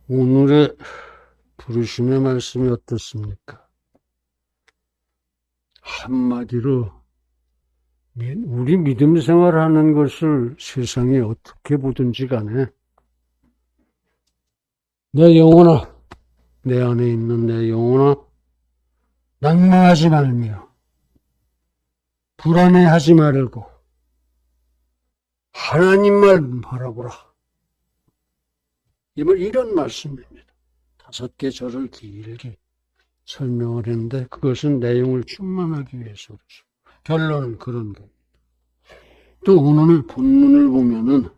오늘의 부르심의 말씀이 어떻습니까? 한마디로 우리 믿음 생활하는 것을 세상이 어떻게 보든지 간에 내 영혼아, 내 안에 있는 내 영혼아, 낭망하지 말며 불안해하지 말고 하나님만 바라보라. 이런 말씀입니다. 5개 절을 길게 설명을 했는데 그것은 내용을 충만하기 위해서 그렇죠. 결론은 그런 겁니다. 또 오늘 본문을 보면은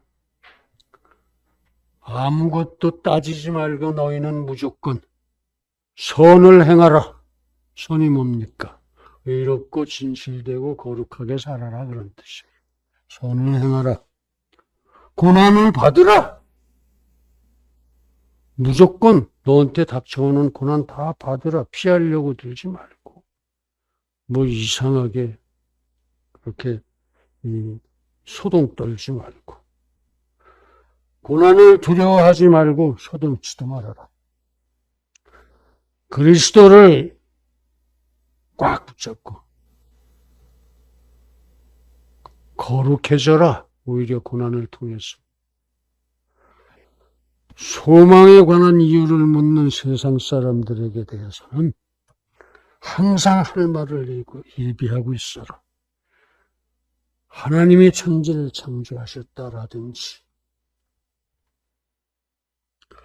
아무것도 따지지 말고 너희는 무조건 선을 행하라. 선이 뭡니까? 의롭고 진실되고 거룩하게 살아라 그런 뜻입니다. 선을 행하라. 고난을 받으라. 무조건 너한테 닥쳐오는 고난 다 받으라. 피하려고 들지 말고 뭐 이상하게 그렇게 소동 떨지 말고 고난을 두려워하지 말고 소동치도 말아라. 그리스도를 꽉 붙잡고 거룩해져라. 오히려 고난을 통해서 소망에 관한 이유를 묻는 세상 사람들에게 대해서는 항상 할 말을 예비하고 있어라. 하나님이 천지를 창조하셨다라든지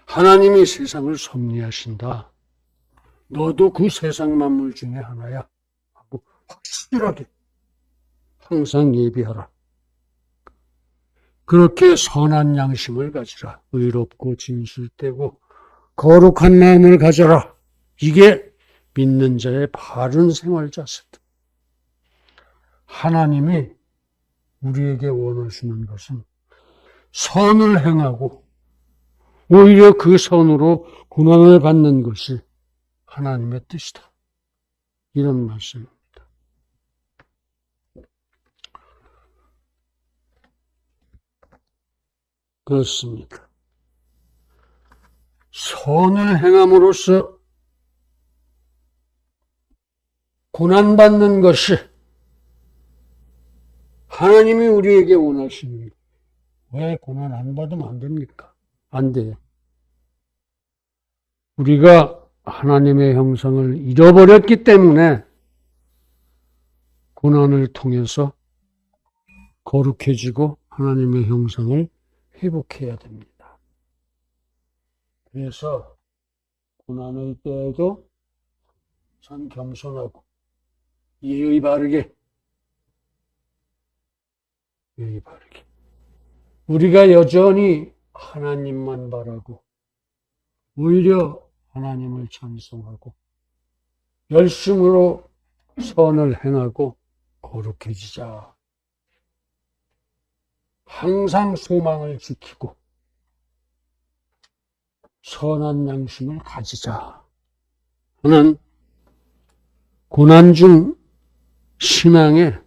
하나님이 세상을 섭리하신다. 너도 그 세상 만물 중에 하나야. 하고 확실하게 항상 예비하라. 그렇게 선한 양심을 가지라. 의롭고 진실되고 거룩한 마음을 가져라. 이게 믿는 자의 바른 생활 자세다. 하나님이 우리에게 원하시는 것은 선을 행하고 오히려 그 선으로 고난을 받는 것이 하나님의 뜻이다. 이런 말씀입니다. 그렇습니다. 선을 행함으로써 고난받는 것이 하나님이 우리에게 원하시는 거예요. 왜 고난 안 받으면 안 됩니까? 안 돼요. 우리가 하나님의 형상을 잃어버렸기 때문에 고난을 통해서 거룩해지고 하나님의 형상을 회복해야 됩니다. 그래서 고난의 때에도 참 겸손하고 예의 바르게 우리가 여전히 하나님만 바라고 오히려 하나님을 찬송하고 열심으로 선을 행하고 거룩해지자. 항상 소망을 지키고 선한 양심을 가지자 하는 고난 중 신앙의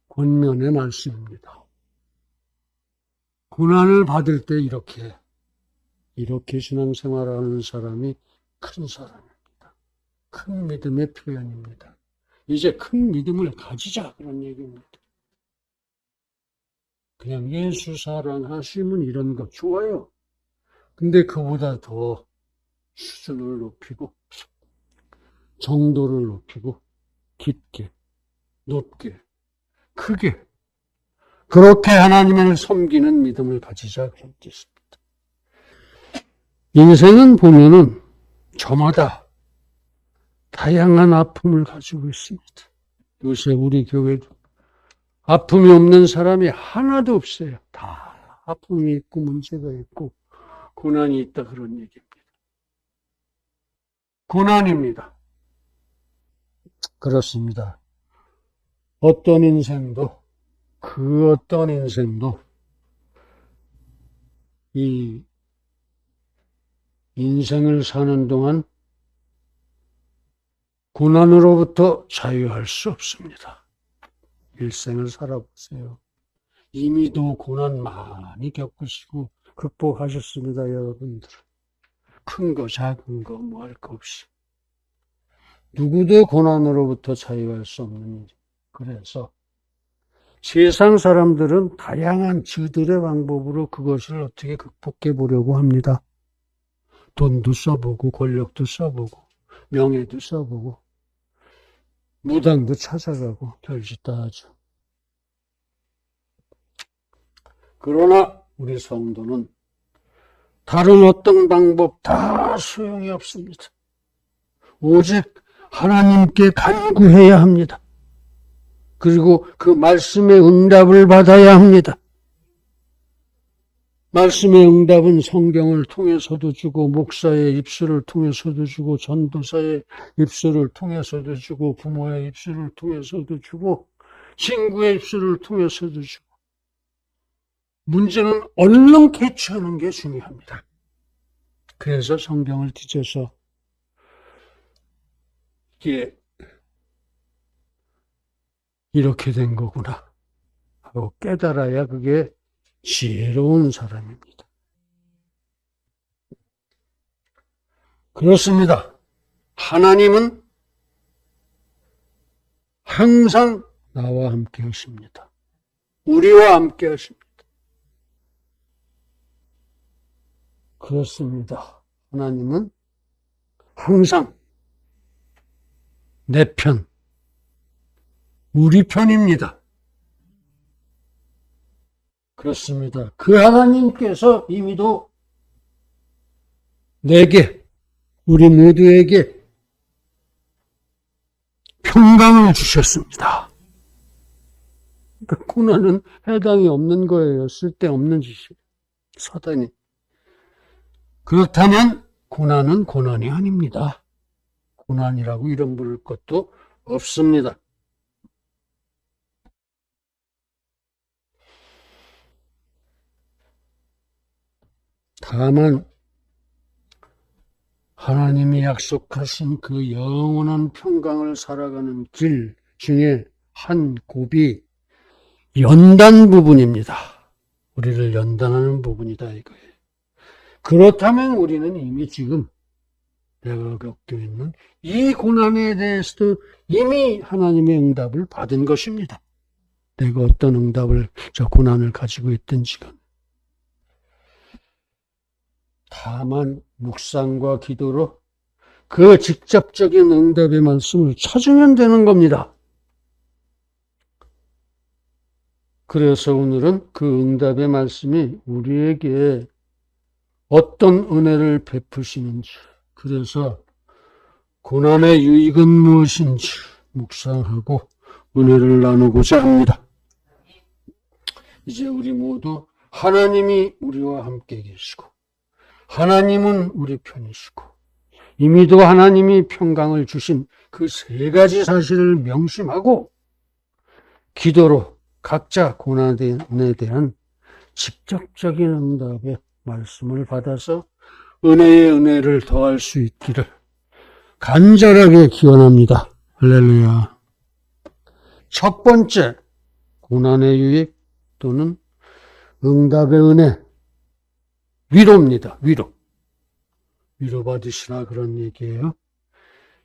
권면의 말씀입니다. 고난을 받을 때 이렇게 신앙생활하는 사람이 큰 사람입니다. 큰 믿음의 표현입니다. 이제 큰 믿음을 가지자 그런 얘기입니다. 그냥 예수 사랑하시면 이런 거 좋아요. 근데 그보다 더 수준을 높이고 정도를 높이고 깊게 높게 크게 그렇게 하나님을 섬기는 믿음을 가지자 그런 뜻입니다. 인생은 보면은 저마다 다양한 아픔을 가지고 있습니다. 요새 우리 교회도 아픔이 없는 사람이 하나도 없어요. 다 아픔이 있고 문제가 있고 고난이 있다 그런 얘기입니다. 고난입니다. 그렇습니다. 어떤 인생도 이 인생을 사는 동안 고난으로부터 자유할 수 없습니다. 일생을 살아보세요. 이미도 고난 많이 겪으시고 극복하셨습니다, 여러분들. 큰 거, 작은 거, 뭐 할 거 없이. 누구도 고난으로부터 자유할 수 없는 일. 그래서 세상 사람들은 다양한 저들의 방법으로 그것을 어떻게 극복해 보려고 합니다. 돈도 써보고, 권력도 써보고, 명예도 써보고, 무당도 찾아가고, 별짓 다 하죠. 그러나 우리 성도는 다른 어떤 방법 다 소용이 없습니다. 오직 하나님께 간구해야 합니다. 그리고 그 말씀의 응답을 받아야 합니다. 말씀의 응답은 성경을 통해서도 주고, 목사의 입술을 통해서도 주고, 전도사의 입술을 통해서도 주고, 부모의 입술을 통해서도 주고, 친구의 입술을 통해서도 주고. 문제는 얼른 캐치하는 게 중요합니다. 그래서 성경을 뒤져서 이게 이렇게 된 거구나 하고 깨달아야 그게 지혜로운 사람입니다. 그렇습니다. 하나님은 항상 나와 함께 하십니다. 우리와 함께 하십니다. 그렇습니다. 하나님은 항상 내 편, 우리 편입니다. 그렇습니다. 그 하나님께서 이미도 내게, 우리 모두에게 평강을 주셨습니다. 그 고난은 해당이 없는 거예요. 쓸데없는 짓이에요. 사단이. 그렇다면 고난은 고난이 아닙니다. 고난이라고 이름 부를 것도 없습니다. 다만 하나님이 약속하신 그 영원한 평강을 살아가는 길 중에 한 곱이 연단 부분입니다. 우리를 연단하는 부분이다 이거예요. 그렇다면 우리는 이미 지금 내가 겪고 있는 이 고난에 대해서도 이미 하나님의 응답을 받은 것입니다. 내가 어떤 응답을, 저 고난을 가지고 있든지간. 다만 묵상과 기도로 그 직접적인 응답의 말씀을 찾으면 되는 겁니다. 그래서 오늘은 그 응답의 말씀이 우리에게 어떤 은혜를 베푸시는지, 그래서 고난의 유익은 무엇인지 묵상하고 은혜를 나누고자 합니다. 이제 우리 모두 하나님이 우리와 함께 계시고 하나님은 우리 편이시고 이미도 하나님이 평강을 주신 그 세 가지 사실을 명심하고 기도로 각자 고난에 대한 직접적인 응답의 말씀을 받아서 은혜의 은혜를 더할 수 있기를 간절하게 기원합니다. 할렐루야. 첫 번째, 고난의 유익 또는 응답의 은혜, 위로입니다. 위로. 위로받으시라 그런 얘기예요.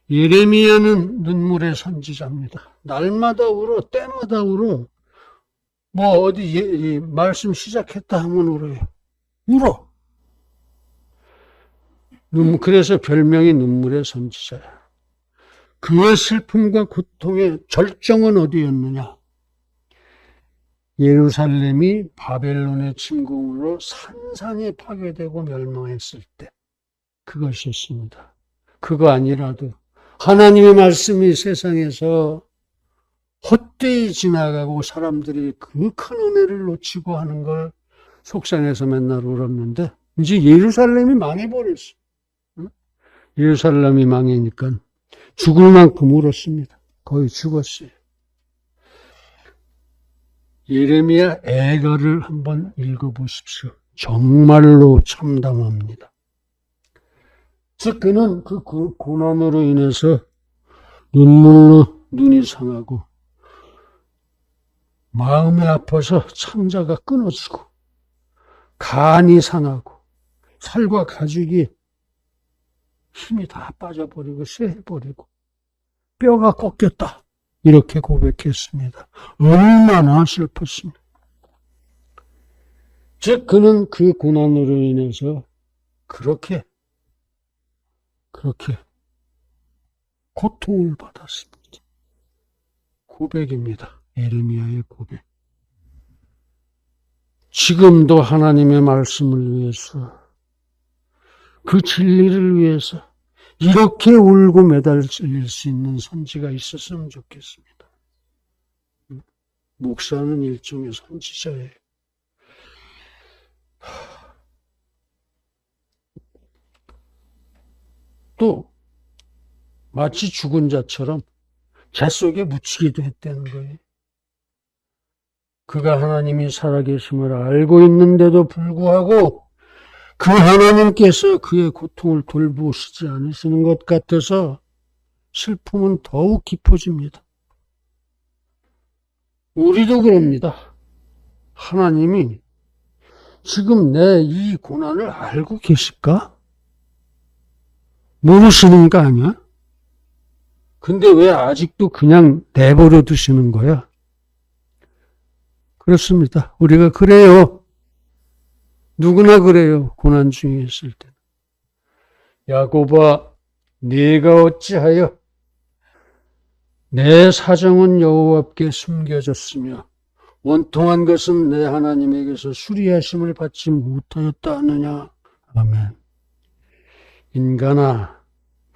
예레미야는 눈물의 선지자입니다. 날마다 울어, 때마다 울어. 뭐 어디 말씀 시작했다 하면 울어요. 울어. 그래서 별명이 눈물의 선지자야. 그의 슬픔과 고통의 절정은 어디였느냐? 예루살렘이 바벨론의 침공으로 산산이 파괴되고 멸망했을 때 그것이었습니다. 그거 아니라도 하나님의 말씀이 세상에서 헛되이 지나가고 사람들이 그 큰 은혜를 놓치고 하는 걸 속상해서 맨날 울었는데 이제 예루살렘이 망해버렸어. 예루살렘이 망하니까 죽을 만큼 울었습니다. 거의 죽었어요. 예레미야 애가를 한번 읽어보십시오. 정말로 참담합니다. 즉 그는 그 고난으로 인해서 눈물로 눈이 상하고 마음이 아파서 창자가 끊어지고 간이 상하고 살과 가죽이 힘이 다 빠져버리고 쇠해버리고 뼈가 꺾였다. 이렇게 고백했습니다. 얼마나 슬펐습니까? 즉 그는 그 고난으로 인해서 그렇게 고통을 받았습니다. 고백입니다. 예레미야의 고백. 지금도 하나님의 말씀을 위해서, 그 진리를 위해서 이렇게 울고 매달릴 수 있는 선지가 있었으면 좋겠습니다. 목사는 일종의 선지자예요. 또 마치 죽은 자처럼 재 속에 묻히기도 했다는 거예요. 그가 하나님이 살아계심을 알고 있는데도 불구하고 그 하나님께서 그의 고통을 돌보시지 않으시는 것 같아서 슬픔은 더욱 깊어집니다. 우리도 그럽니다. 하나님이 지금 내 이 고난을 알고 계실까? 모르시는 거 아니야? 근데 왜 아직도 그냥 내버려 두시는 거야? 그렇습니다. 우리가 그래요. 누구나 그래요. 고난 중에 있을 때. 야곱아, 네가 어찌하여 내 사정은 여호와께 숨겨졌으며 원통한 것은 내 하나님에게서 수리하심을 받지 못하였다 하느냐. 아멘. 인간아,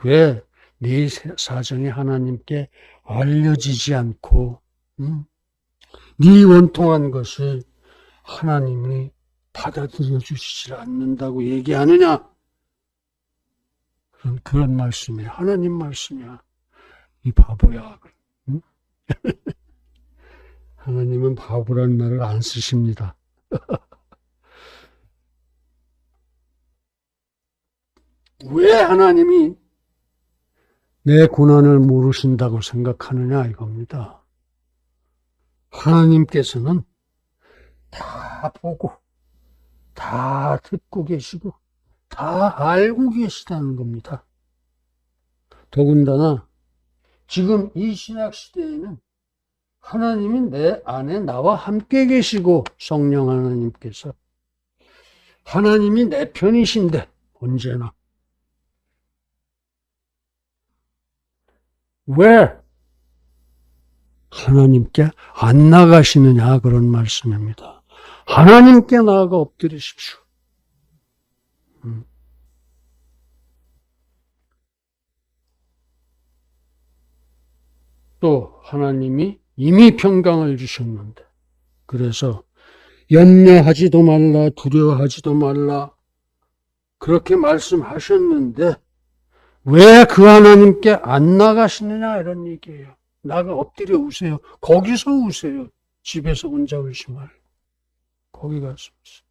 왜 네 사정이 하나님께 알려지지 않고 네 원통한 것을 하나님이 받아들여 주시지 않는다고 얘기하느냐? 그런 말씀이야. 하나님 말씀이야. 이 바보야. 응? 하나님은 바보라는 말을 안 쓰십니다. 왜 하나님이 내 고난을 모르신다고 생각하느냐 이겁니다. 하나님께서는 다 보고 다 듣고 계시고 다 알고 계시다는 겁니다. 더군다나 지금 이 신약시대에는 하나님이 내 안에 나와 함께 계시고 성령 하나님께서 하나님이 내 편이신데 언제나 왜 하나님께 안 나가시느냐 그런 말씀입니다. 하나님께 나아가 엎드리십시오. 또 하나님이 이미 평강을 주셨는데 그래서 염려하지도 말라 두려워하지도 말라 그렇게 말씀하셨는데 왜 그 하나님께 안 나가시느냐 이런 얘기예요. 나가 엎드려 우세요. 거기서 우세요. 집에서 혼자 울지 말고 거기 가서 우세요.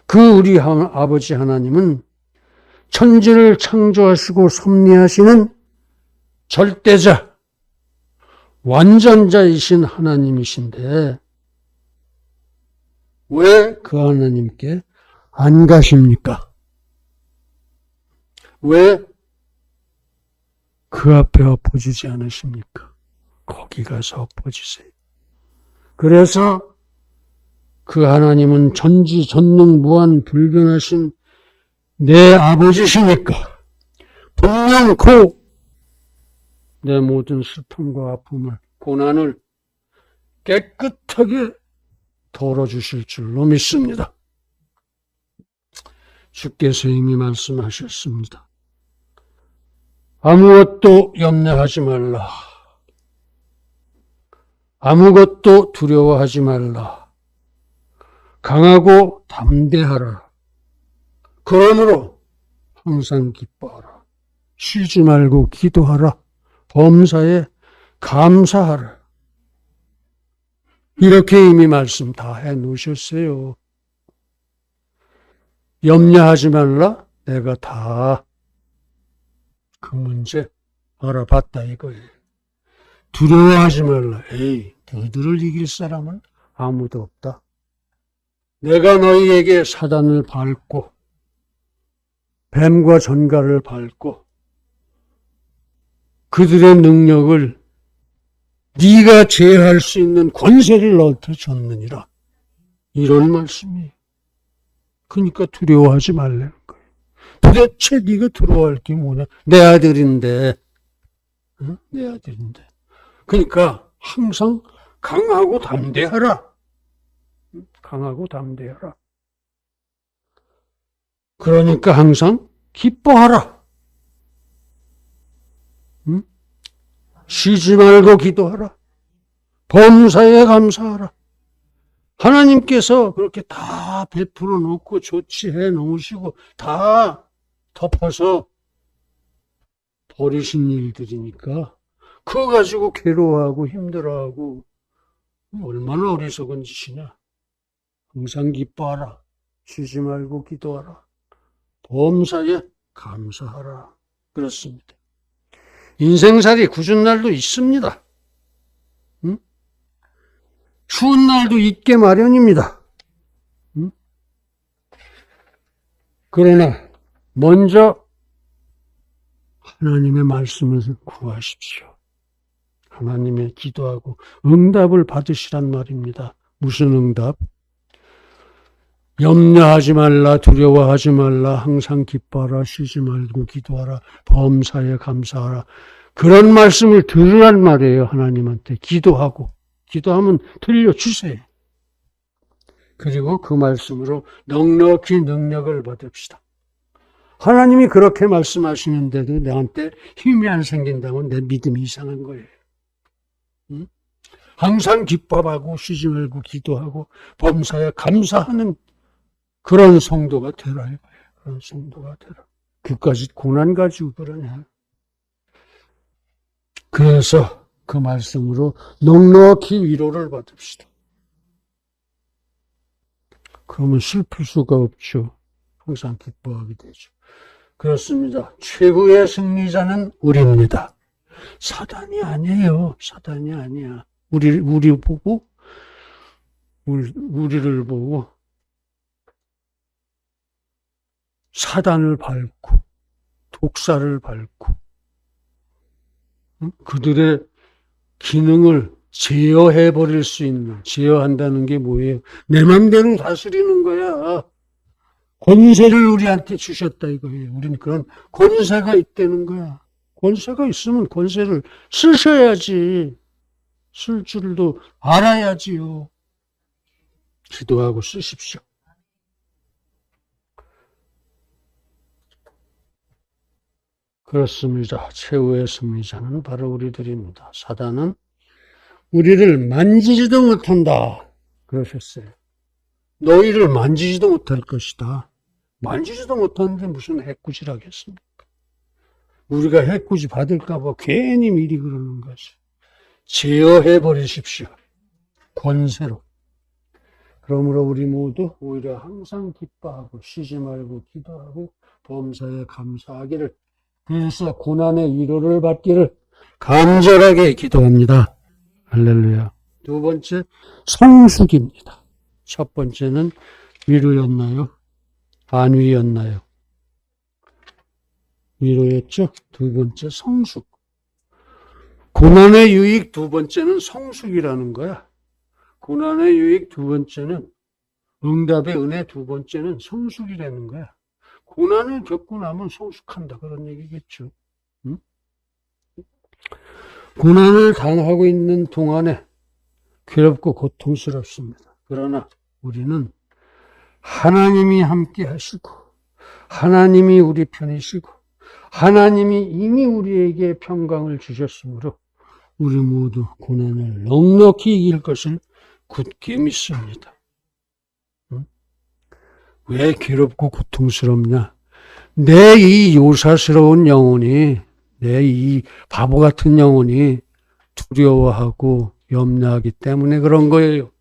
그 우리 아버지 하나님은 천지를 창조하시고 섭리하시는 절대자 완전자이신 하나님이신데 왜 그 하나님께 안 가십니까? 왜 그 앞에 엎어지지 않으십니까? 거기 가서 엎어지세요. 그래서 그 하나님은 전지전능무한 불변하신 내 아버지시니까 분명 내 모든 슬픔과 아픔을 고난을 깨끗하게 덜어주실 줄로 믿습니다. 주께서 이미 말씀하셨습니다. 아무것도 염려하지 말라. 아무것도 두려워하지 말라. 강하고 담대하라. 그러므로 항상 기뻐하라. 쉬지 말고 기도하라. 범사에 감사하라. 이렇게 이미 말씀 다 해놓으셨어요. 염려하지 말라. 내가 다 그 문제 알아봤다 이거예요. 두려워하지 말라. 에이, 너희들을 이길 사람은 아무도 없다. 내가 너희에게 사단을 밟고 뱀과 전갈을 밟고 그들의 능력을 네가 제어할 수 있는 권세를 너한테 줬느니라. 이런 말씀이에요. 그러니까 두려워하지 말라는 거예요. 도대체 네가 두려워할 게 뭐냐? 내 아들인데. 응? 내 아들인데. 그러니까 항상 강하고 담대하라. 강하고 담대하라. 그러니까 항상 기뻐하라. 응? 쉬지 말고 기도하라. 범사에 감사하라. 하나님께서 그렇게 다 베풀어 놓고 조치해 놓으시고 다 덮어서 버리신 일들이니까 그거 가지고 괴로워하고 힘들어하고 얼마나 어리석은 짓이냐. 항상 기뻐하라. 쉬지 말고 기도하라. 범사에 감사하라. 그렇습니다. 인생살이 굳은 날도 있습니다. 응? 추운 날도 있게 마련입니다. 응? 그러나 먼저 하나님의 말씀을 구하십시오. 하나님의 기도하고 응답을 받으시란 말입니다. 무슨 응답? 염려하지 말라, 두려워하지 말라, 항상 기뻐하라, 쉬지 말고 기도하라, 범사에 감사하라. 그런 말씀을 들으란 말이에요. 하나님한테 기도하고. 기도하면 들려주세요. 그리고 그 말씀으로 넉넉히 능력을 받읍시다. 하나님이 그렇게 말씀하시는데도 나한테 힘이 안 생긴다면 내 믿음이 이상한 거예요. 응? 항상 기뻐하고 쉬지 말고 기도하고 범사에 감사하는 그런 성도가 되라 이거예요. 그런 성도가 되라. 그까지 고난 가지고 그러냐. 그래서 그 말씀으로 넉넉히 위로를 받읍시다. 그러면 슬플 수가 없죠. 항상 기뻐하게 되죠. 그렇습니다. 최고의 승리자는 우리입니다. 사단이 아니에요. 사단이 아니야. 우리를 보고 사단을 밟고 독사를 밟고 그들의 기능을 제어해버릴 수 있는, 제어한다는 게 뭐예요? 내 맘대로 다스리는 거야. 권세를 우리한테 주셨다 이거예요. 우리는 그런 권세가 있다는 거야. 권세가 있으면 권세를 쓰셔야지. 쓸 줄도 알아야지요. 기도하고 쓰십시오. 그렇습니다. 최후의 승리자는 바로 우리들입니다. 사단은 우리를 만지지도 못한다. 그러셨어요. 너희를 만지지도 못할 것이다. 만지지도 못하는데 무슨 해꾸지를 하겠습니까? 우리가 해꾸지 받을까 봐 괜히 미리 그러는 거죠. 제어해 버리십시오. 권세로. 그러므로 우리 모두 오히려 항상 기뻐하고 쉬지 말고 기도하고 범사에 감사하기를, 그래서 고난의 위로를 받기를 간절하게 기도합니다. 할렐루야. 두 번째, 성숙입니다. 첫 번째는 위로였나요? 안위였나요? 위로였죠? 두 번째, 성숙. 고난의 유익 두 번째는 성숙이라는 거야. 고난의 유익 두 번째는 응답의 은혜 두 번째는 성숙이라는 거야. 고난을 겪고 나면 성숙한다. 그런 얘기겠죠. 응? 고난을 당하고 있는 동안에 괴롭고 고통스럽습니다. 그러나 우리는 하나님이 함께 하시고 하나님이 우리 편이시고 하나님이 이미 우리에게 평강을 주셨으므로 우리 모두 고난을 넉넉히 이길 것을 굳게 믿습니다. 응? 왜 괴롭고 고통스럽냐? 내 이 요사스러운 영혼이, 내 이 바보 같은 영혼이 두려워하고 염려하기 때문에 그런 거예요.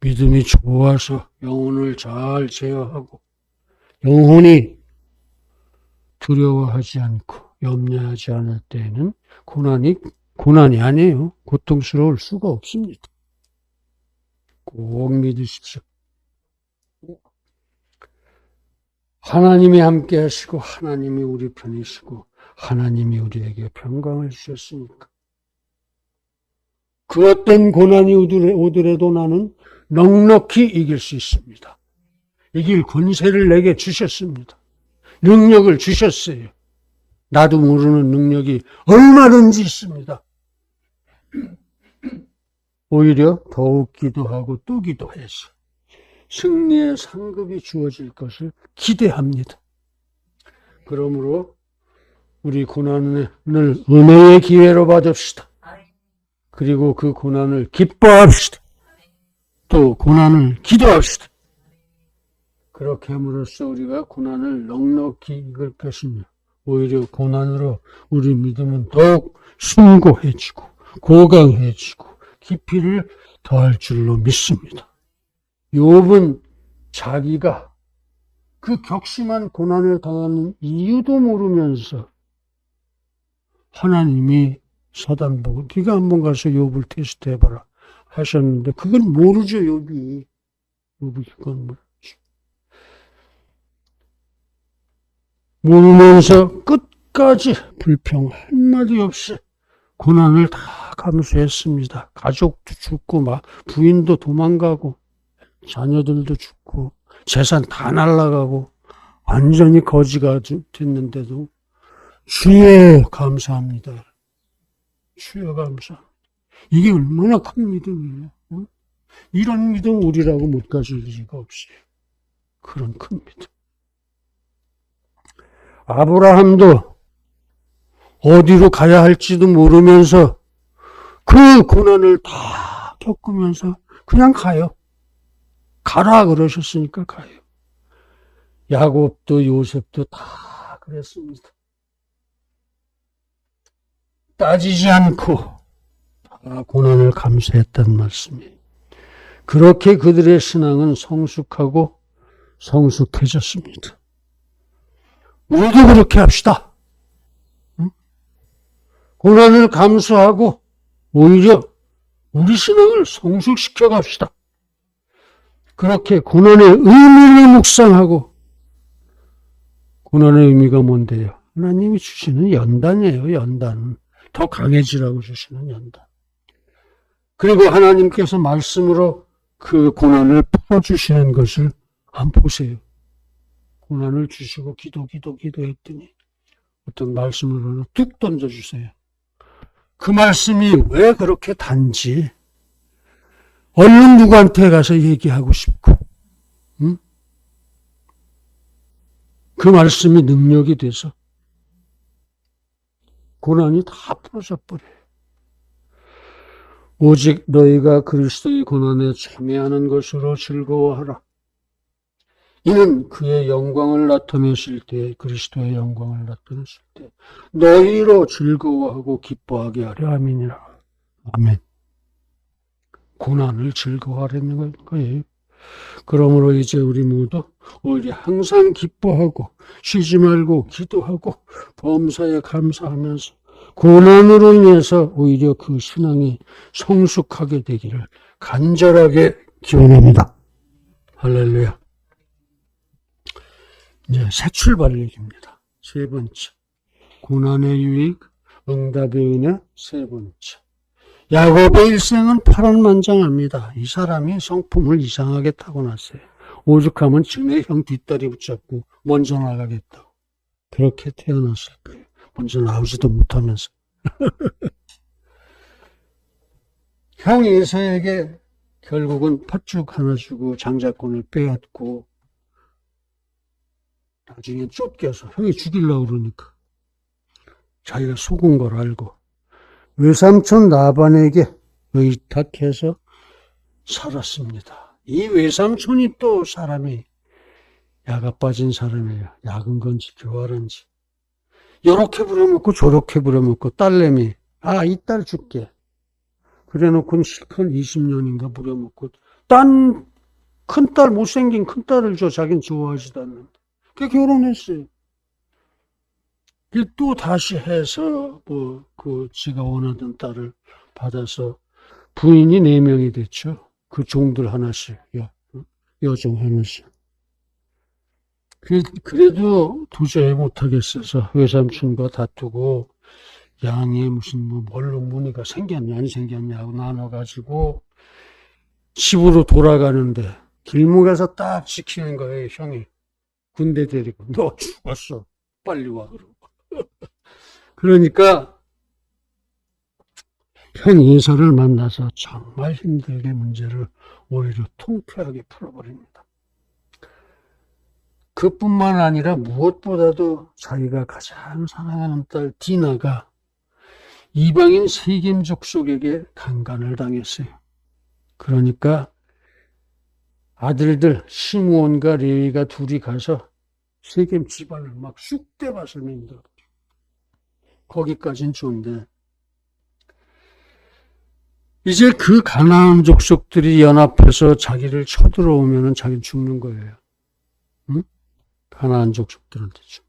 믿음이 좋아서 영혼을 잘 제어하고 영혼이 두려워하지 않고 염려하지 않을 때에는 고난이 아니에요. 고통스러울 수가 없습니다. 꼭 믿으십시오. 하나님이 함께 하시고 하나님이 우리 편이시고 하나님이 우리에게 평강을 주셨으니까 그 어떤 고난이 오더라도 나는 넉넉히 이길 수 있습니다. 이길 권세를 내게 주셨습니다. 능력을 주셨어요. 나도 모르는 능력이 얼마든지 있습니다. 오히려 더욱 기도하고 또 기도해서 승리의 상급이 주어질 것을 기대합니다. 그러므로 우리 고난을 은혜의 기회로 받읍시다. 그리고 그 고난을 기뻐합시다. 또 고난을 기도합시다. 그렇게 함으로써 우리가 고난을 넉넉히 이길 것입니다. 오히려 고난으로 우리 믿음은 더욱 숭고해지고 고강해지고 깊이를 더할 줄로 믿습니다. 욥은 자기가 그 격심한 고난을 당하는 이유도 모르면서 하나님이 사단 보고 네가 한번 가서 욥을 테스트해봐라 하셨는데 그건 모르죠. 욥이 그건 모르죠. 모르면서 끝까지 불평 한마디 없이 고난을 다 감수했습니다. 가족도 죽고 막 부인도 도망가고 자녀들도 죽고 재산 다 날아가고 완전히 거지가 됐는데도 주여 감사합니다. 주여 감사합니다. 이게 얼마나 큰 믿음이에요. 이런 믿음 우리라고 못 가질 리가 없어요. 그런 큰 믿음. 아브라함도 어디로 가야 할지도 모르면서 그 고난을 다 겪으면서 그냥 가요. 가라 그러셨으니까 가요. 야곱도 요셉도 다 그랬습니다. 따지지 않고 다 고난을 감수했단 말씀이에요. 그렇게 그들의 신앙은 성숙하고 성숙해졌습니다. 우리도 그렇게 합시다. 고난을 감수하고 오히려 우리 신앙을 성숙시켜 갑시다. 그렇게 고난의 의미를 묵상하고 고난의 의미가 뭔데요? 하나님이 주시는 연단이에요. 연단. 더 강해지라고 주시는 연단. 그리고 하나님께서 말씀으로 그 고난을 풀어주시는 것을 한번 보세요. 고난을 주시고 기도했더니 어떤 말씀을 하나 뚝 던져주세요. 그 말씀이 왜 그렇게 단지 얼른 누구한테 가서 얘기하고 싶고 그 말씀이 능력이 돼서 고난이 다 풀어져 버려요. 오직 너희가 그리스도의 고난에 참여하는 것으로 즐거워하라. 이는 그의 영광을 나타내실 때, 그리스도의 영광을 나타내실 때 너희로 즐거워하고 기뻐하게 하려 함이니라. 아멘. 고난을 즐거워하려는 거예요. 그러므로 이제 우리 모두 오히려 항상 기뻐하고 쉬지 말고 기도하고 범사에 감사하면서 고난으로 인해서 오히려 그 신앙이 성숙하게 되기를 간절하게 기원합니다. 할렐루야. 이제 새 출발 얘기입니다. 세 번째, 고난의 유익, 응답의 은혜. 세 번째, 야곱의 일생은 파란만장합니다. 이 사람이 성품을 이상하게 타고났어요. 오죽하면 증의 형 뒷다리 붙잡고 먼저 나가겠다고. 그렇게 태어났을 거예요. 먼저 나오지도 못하면서. 형 에서에게 결국은 팥죽 하나 주고 장자권을 빼앗고 나중에 쫓겨서 형이 죽이려고 그러니까 자기가 속은 걸 알고 외삼촌 라반에게 의탁해서 살았습니다. 이 외삼촌이 또 사람이 야가 빠진 사람이에요. 약은 건지 교활한지. 요렇게 부려먹고 저렇게 부려먹고 딸내미 이 딸 줄게. 그래놓고 실컷 20년인가 부려먹고 큰딸 못생긴 큰딸을 줘. 자긴 좋아하지도 않는데. 그 결혼했어요. 또 다시 해서 지가 원하던 딸을 받아서 부인이 4명이 됐죠. 그 종들 하나씩, 여종 하나씩. 그래도 도저히 못하겠어서 외삼촌과 다투고 양이 무슨 뭐 뭘로 문의가 생겼냐 안 생겼냐고 나눠가지고 집으로 돌아가는데 길목에서 딱 지키는 거예요. 형이 군대 데리고 너 죽었어 빨리 와 그러고. 그러니까 형 예서를 만나서 정말 힘들게 문제를 오히려 통쾌하게 풀어버립니다. 그뿐만 아니라 무엇보다도 자기가 가장 사랑하는 딸 디나가 이방인 세겜 족속에게 강간을 당했어요. 그러니까 아들들 시므온과 레위가 둘이 가서 세겜 집안을 막 쑥대밭을 만들어. 거기까지는 좋은데 이제 그 가나안 족속들이 연합해서 자기를 쳐들어오면 자기는 죽는 거예요. 응? 가나안 족속들한테 죽.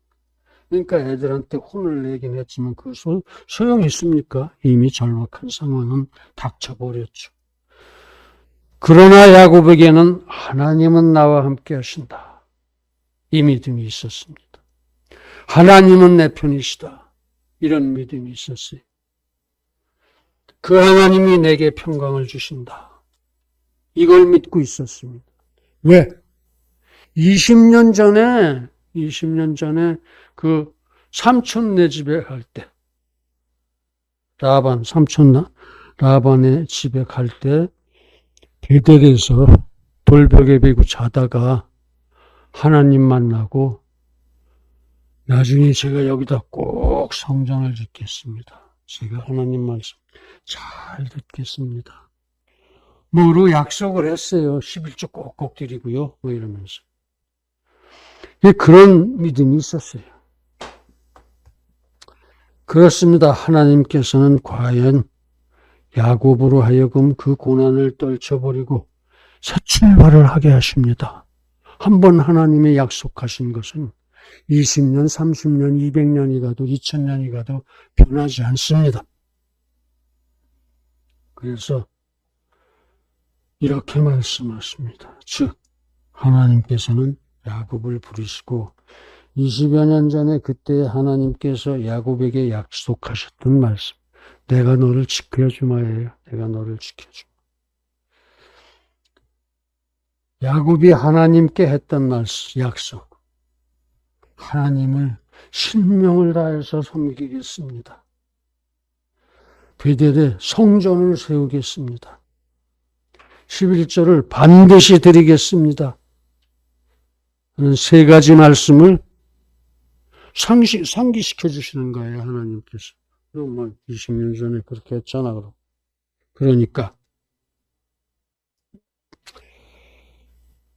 그러니까 애들한테 혼을 내긴 했지만 그 소용이 있습니까? 이미 절박한 상황은 닥쳐버렸죠. 그러나 야곱에게는 하나님은 나와 함께 하신다. 이 믿음이 있었습니다. 하나님은 내 편이시다. 이런 믿음이 있었어요. 그 하나님이 내게 평강을 주신다. 이걸 믿고 있었습니다. 왜? 20년 전에 그 삼촌네 집에 갈 때, 라반의 집에 갈 때, 베델에서 돌벽에 베고 자다가 하나님 만나고, 나중에 제가 여기다 꼭 성전을 짓겠습니다. 제가 하나님 말씀 잘 듣겠습니다. 뭐로 약속을 했어요. 11조 꼭꼭 드리고요. 뭐 이러면서. 그런 믿음이 있었어요. 그렇습니다. 하나님께서는 과연 야곱으로 하여금 그 고난을 떨쳐버리고 새 출발을 하게 하십니다. 한번 하나님의 약속하신 것은 20년, 30년, 200년이 가도 2000년이 가도 변하지 않습니다. 그래서 이렇게 말씀하십니다. 즉 하나님께서는 야곱을 부르시고 20여 년 전에 그때 하나님께서 야곱에게 약속하셨던 말씀, 내가 너를 지켜주마예요. 내가 너를 지켜주마. 야곱이 하나님께 했던 말씀, 약속. 하나님을 신명을 다해서 섬기겠습니다. 베델에 성전을 세우겠습니다. 11조를 반드시 드리겠습니다. 하는 세 가지 말씀을 상기시켜 주시는 거예요, 하나님께서. 그럼 뭐 20년 전에 그렇게 했잖아, 그럼. 그러니까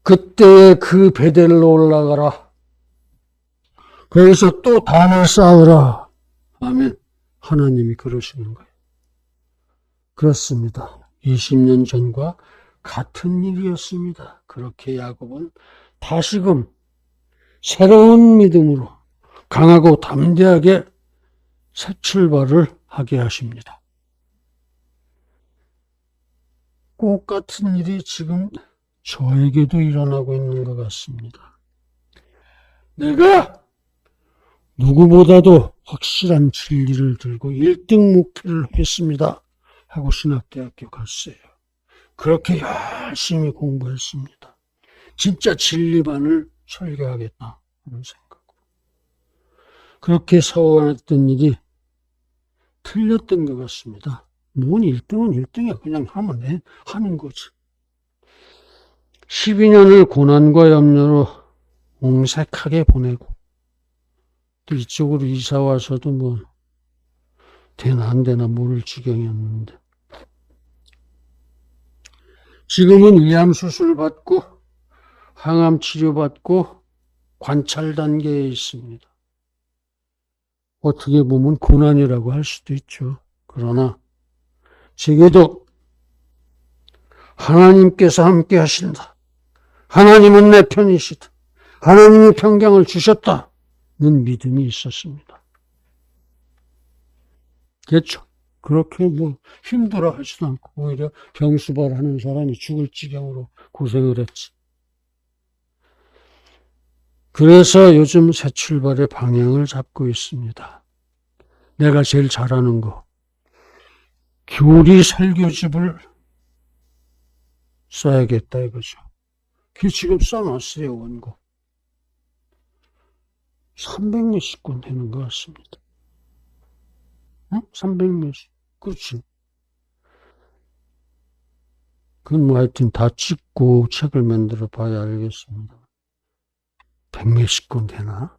그때 그 베델로 올라가라. 거기서 또 단을 쌓으라. 아멘. 하나님이 그러시는 거예요. 그렇습니다. 20년 전과 같은 일이었습니다. 그렇게 야곱은 다시금 새로운 믿음으로 강하고 담대하게 새 출발을 하게 하십니다. 꼭 같은 일이 지금 저에게도 일어나고 있는 것 같습니다. 내가 누구보다도 확실한 진리를 들고 1등 목표를 하겠습니다 하고 신학대학교 갔어요. 그렇게 열심히 공부했습니다. 진짜 진리만을 설교하겠다 하는 생각으로. 그렇게 서원했던 일이 틀렸던 것 같습니다. 뭔 1등은 1등이야. 그냥 하는 거지. 12년을 고난과 염려로 옹색하게 보내고 또 이쪽으로 이사 와서도 뭐 되나 안 되나 모를 지경이었는데 지금은 위암 수술 받고 항암 치료 받고 관찰 단계에 있습니다. 어떻게 보면 고난이라고 할 수도 있죠. 그러나 제게도 하나님께서 함께 하신다. 하나님은 내 편이시다. 하나님이 평강을 주셨다는 믿음이 있었습니다. 그렇죠. 그렇게 뭐 힘들어 하지도 않고 오히려 병수발하는 사람이 죽을 지경으로 고생을 했지. 그래서 요즘 새 출발의 방향을 잡고 있습니다. 내가 제일 잘하는 거. 교리 설교집을 써야겠다 이거죠. 그 지금 써놨어요, 원고. 300몇십 권 되는 것 같습니다. 300몇십. 그렇지. 그건 뭐 하여튼 다 찍고 책을 만들어 봐야 알겠습니다. 100몇십 권 되나?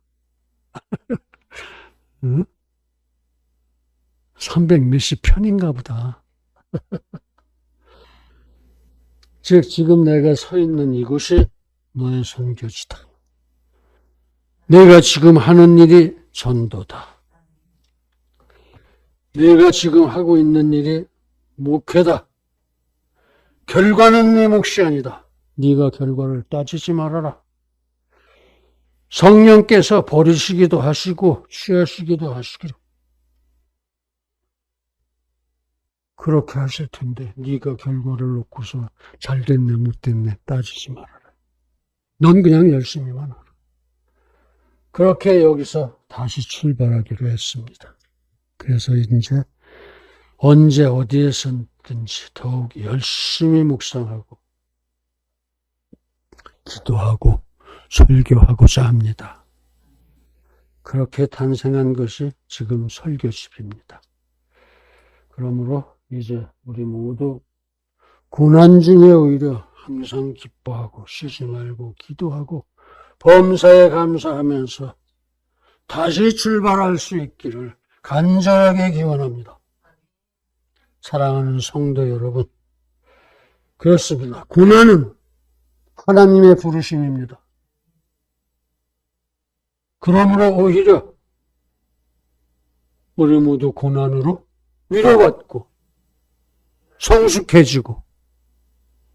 응? 300몇십 편인가 보다. 즉, 지금 내가 서 있는 이곳이 너의 선교지다. 내가 지금 하는 일이 전도다. 내가 지금 하고 있는 일이 목회다. 결과는 네 몫이 아니다. 네가 결과를 따지지 말아라. 성령께서 버리시기도 하시고 취하시기도 하시기로 그렇게 하실 텐데 네가 결과를 놓고서 잘 됐네 못 됐네 따지지 말아라. 넌 그냥 열심히만 하라. 그렇게 여기서 다시 출발하기로 했습니다. 그래서 이제 언제 어디에서든지 더욱 열심히 묵상하고 기도하고 설교하고자 합니다. 그렇게 탄생한 것이 지금 설교집입니다. 그러므로 이제 우리 모두 고난 중에 오히려 항상 기뻐하고 쉬지 말고 기도하고 범사에 감사하면서 다시 출발할 수 있기를 간절하게 기원합니다. 사랑하는 성도 여러분, 그렇습니다. 고난은 하나님의 부르심입니다. 그러므로 오히려 우리 모두 고난으로 위로받고 성숙해지고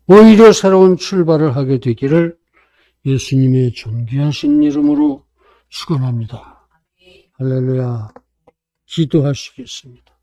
오히려 새로운 출발을 하게 되기를 예수님의 존귀하신 이름으로 축원합니다. 할렐루야. 기도하시겠습니다.